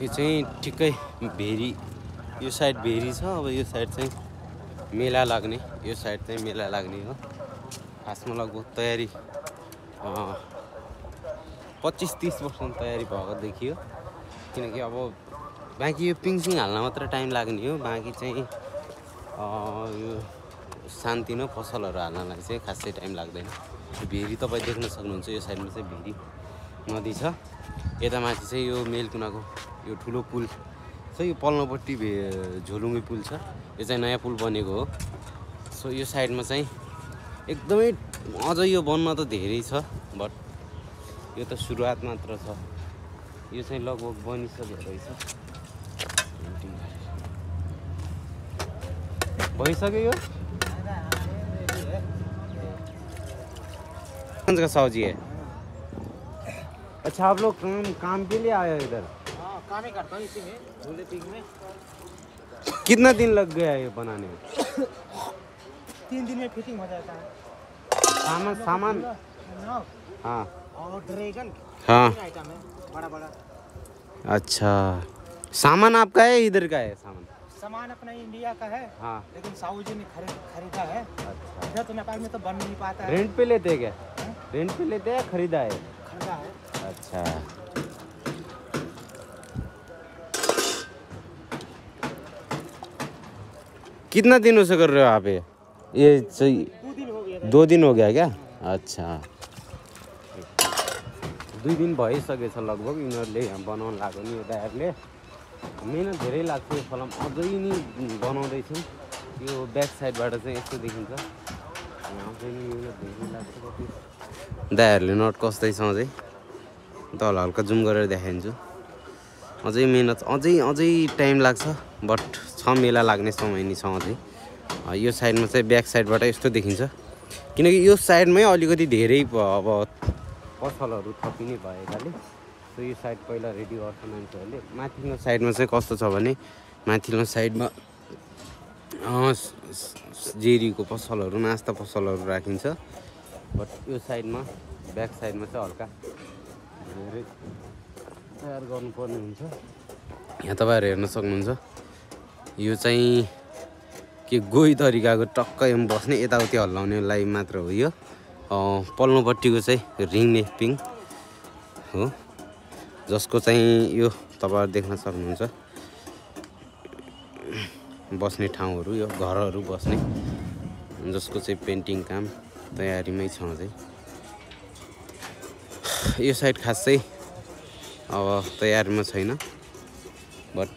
यो चाहिँ ठिकै भेरी यो साइड भेरी छ। अब यो साइड चाहिँ मेला लाग्ने, यो साइड चाहिँ मेला लाग्ने हो। खासमा लगभग तयारी 25-30% तयारी भएको देखियो। किनकि अब बाँकी यो पिङसिङ हाल्न मात्र टाइम लाग्ने हो। बाँकी चाहिँ यो सानतिनो पसलहरू हाल्नलाई चाहिँ खासै टाइम लाग्दैन। भेरी तपाईँ देख्न सक्नुहुन्छ, यो साइडमा चाहिँ भेरी नदी छ। यता माथि चाहिँ यो मेलकुनाको यो ठुलो पुल छ। यो पल्लोपट्टि झोलुङ्गे पुल छ। यो चाहिँ नयाँ पुल बनेको हो। सो यो साइडमा चाहिँ एकदमै अझ यो बन्न त धेरै छ, बट यो त सुरुवात मात्र छ। यो चाहिँ लगभग बनिसकेको रहेछ। भइसक्यो यो। कौन सा सब्जी है? अच्छा, आप लोग काम के लिए आए हो इधर? हाँ, काम ही करता हूँ इसी में, झूले पिंग में। कितना दिन लग गया ये बनाने में? 3 दिन में फिटिंग हो जाता है। सामान हाँ और ड्रैगन हाँ आइटम है, बड़ा बड़ा। अच्छा, सामान आपका है इधर का है? सामान अपना इंडिया का है, हाँ, लेकिन साहू जी ने खरीदा है। अच्छा, इधर तो नेपाल में तो बन नहीं पाता है। रेंट पे लेते हैं क्या? रेंट पे लेते हैं, खरीदा है? खरीदा है। अच्छा, कितना दिनों से कर रहे हो आप ये? 2 दिन हो गया। 2 दिन हो गया क्या? अच्छा, 2 दिन भइसकेछ लगभग। यिनीहरूले बनाउन लाग्यो नि यो दायरले। मेहनत धेरै लाग्छ यो फलम। अझै नि बनाउँदैछौँ। यो ब्याक साइडबाट चाहिँ यस्तो देखिन्छ। यहाँ चाहिँ मेहनत धेरै लाग्छ। कति दायरले नट कस्दैछ अझै। तल हल्का जुम गरेर देखाइदिन्छु। अझै मेहनत, अझै टाइम लाग्छ। बट छ, मेला लाग्ने समय नि छ अझै। यो साइडमा चाहिँ ब्याक साइडबाट यस्तो देखिन्छ। किनकि यो साइडमै अलिकति धेरै अब पसलहरू थपिने भएकाले सो यो साइड पहिला रेडी गर्छ मान्छेहरूले। माथिल्लो साइडमा चाहिँ कस्तो छ भने, माथिल्लो साइडमा जेरीको पसलहरू, नास्ता पसलहरू राखिन्छ। बट यो साइडमा, ब्याक साइडमा चाहिँ हल्का धेरै तयार गर्नुपर्ने हुन्छ। यहाँ तपाईँहरू हेर्न सक्नुहुन्छ। यो चाहिँ के गोही तरिकाको टक्कै बस्ने यताउति हल्लाउनेलाई मात्र हो यो। पल्लोपट्टिको चाहिँ रिङ नेक पिङ हो, जसको चाहिँ यो तपाईहरु देख्न सक्नुहुन्छ बस्ने ठाउँहरू, यो घरहरू बस्ने, जसको चाहिँ पेन्टिङ काम तयारीमै छ अझै। यो साइड खासै अब तयारीमा छैन, बट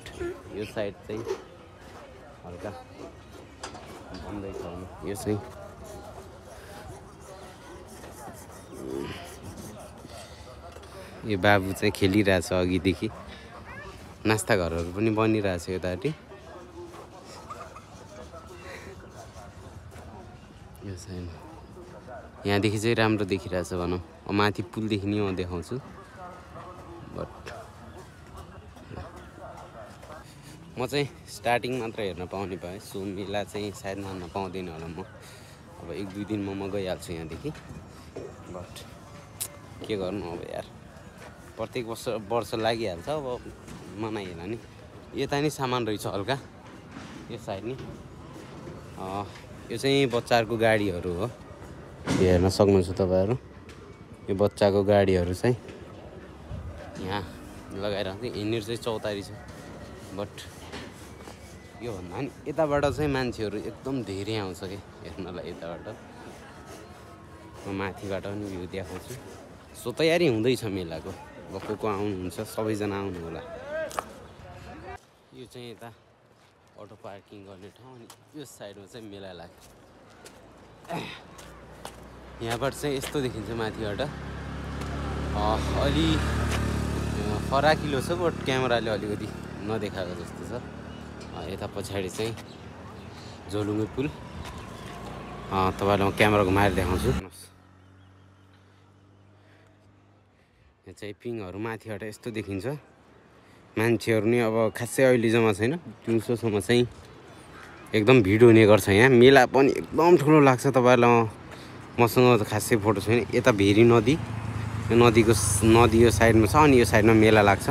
यो साइड चाहिँ हल्का बन्दैछ भने यो चाहिँ यो बाबु चाहिँ खेलिरहेछ अघिदेखि। नास्ता घरहरू पनि बनिरहेछ यतापट्टि। यो साइड यहाँदेखि चाहिँ राम्रो देखिरहेछ भनौँ। माथि पुलदेखि नि म देखाउँछु, बट म चाहिँ स्टार्टिङ मात्र हेर्न पाउने भएँ। सो मेला चाहिँ सायद मान्न पाउँदैन होला म। अब 1-2 दिनमा म गइहाल्छु यहाँदेखि, बट के गर्नु अब यार, प्रत्येक वर्ष लागिहाल्छ। अब मनाइएला नि। यता नि सामान रहेछ हल्का, यो साइड नि यो चाहिँ बच्चाहरूको गाडीहरू हो। हेर्न सक्नुहुन्छ तपाईँहरू, यो बच्चाको गाडीहरू चाहिँ यहाँ लगाइरहेको थियो। यिनीहरू चाहिँ चौतारी छ, बट यो भन्दा नि यताबाट चाहिँ मान्छेहरू एकदम धेरै आउँछ कि हेर्नलाई। यताबाट म माथिबाट पनि भ्यू देखाउँछु। सो तयारी हुँदैछ मेलाको, को आउनुहुन्छ सबैजना आउनु होला। यो चाहिँ यता अटो पार्किङ गर्ने ठाउँ, अनि यो साइडमा चाहिँ मेला लाग्छ। यहाँबाट चाहिँ यस्तो देखिन्छ माथिबाट, अलि फराकिलो छ, बट क्यामेराले अलिकति नदेखाएको जस्तो छ। यता पछाडि चाहिँ झोलुङ्गे पुल, तपाईँलाई म क्यामेरा घुमाएर देखाउँछु। यहाँ चाहिँ पिङहरू माथिबाट यस्तो देखिन्छ। मान्छेहरू नि अब खासै अहिले जम्मा छैन, दिउँसोसम्म चाहिँ एकदम भिड हुने गर्छ। यहाँ मेला पनि एकदम ठुलो लाग्छ। तपाईँहरूलाई मसँग खासै फोटो छैन। यता भेरी नदी, यो नदी यो साइडमा छ, अनि यो साइडमा मेला लाग्छ।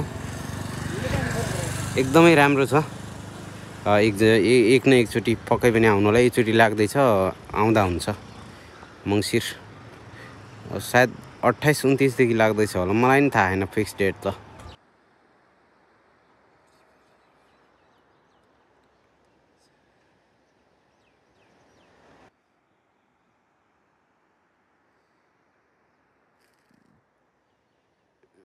एकदमै राम्रो छ। एक न एकचोटि पक्कै पनि आउनु होला। एकचोटि लाग्दैछ, आउँदा हुन्छ। मङ्सिर सायद 28-29 देखि लाग्दैछ होला, मलाई नि थाहा छैन फिक्स डेट त।